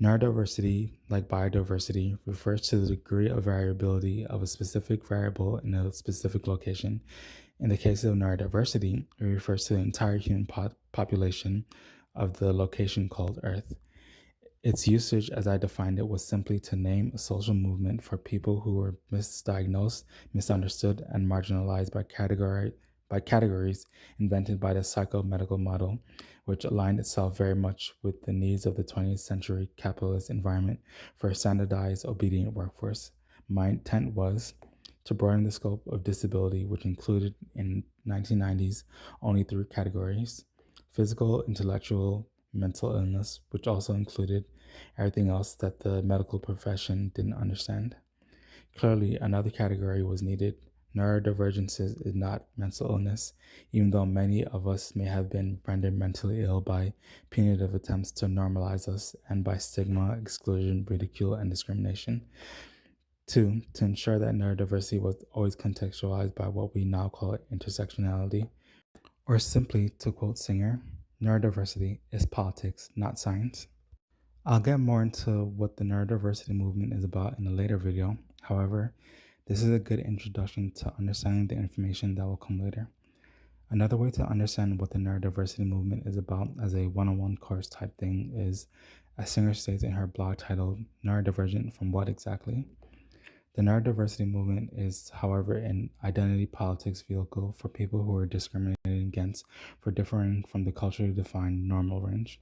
Neurodiversity, like biodiversity, refers to the degree of variability of a specific variable in a specific location. In the case of neurodiversity, it refers to the entire human population of the location called Earth. Its usage, as I defined it, was simply to name a social movement for people who were misdiagnosed, misunderstood, and marginalized by categories invented by the psychomedical model, which aligned itself very much with the needs of the 20th century capitalist environment for a standardized, obedient workforce. My intent was to broaden the scope of disability, which included in 1990s only three categories: physical, intellectual, mental illness, which also included everything else that the medical profession didn't understand. Clearly, another category was needed. Neurodivergences is not mental illness, even though many of us may have been rendered mentally ill by punitive attempts to normalize us and by stigma, exclusion, ridicule, and discrimination. Two, to ensure that neurodiversity was always contextualized by what we now call intersectionality, or simply to quote Singer, neurodiversity is politics, not science. I'll get more into what the neurodiversity movement is about in a later video. However, this is a good introduction to understanding the information that will come later. Another way to understand what the neurodiversity movement is about as a one-on-one course type thing is, as Singer states in her blog titled Neurodivergent from What Exactly? The neurodiversity movement is, however, an identity politics vehicle for people who are discriminated against for differing from the culturally defined normal range.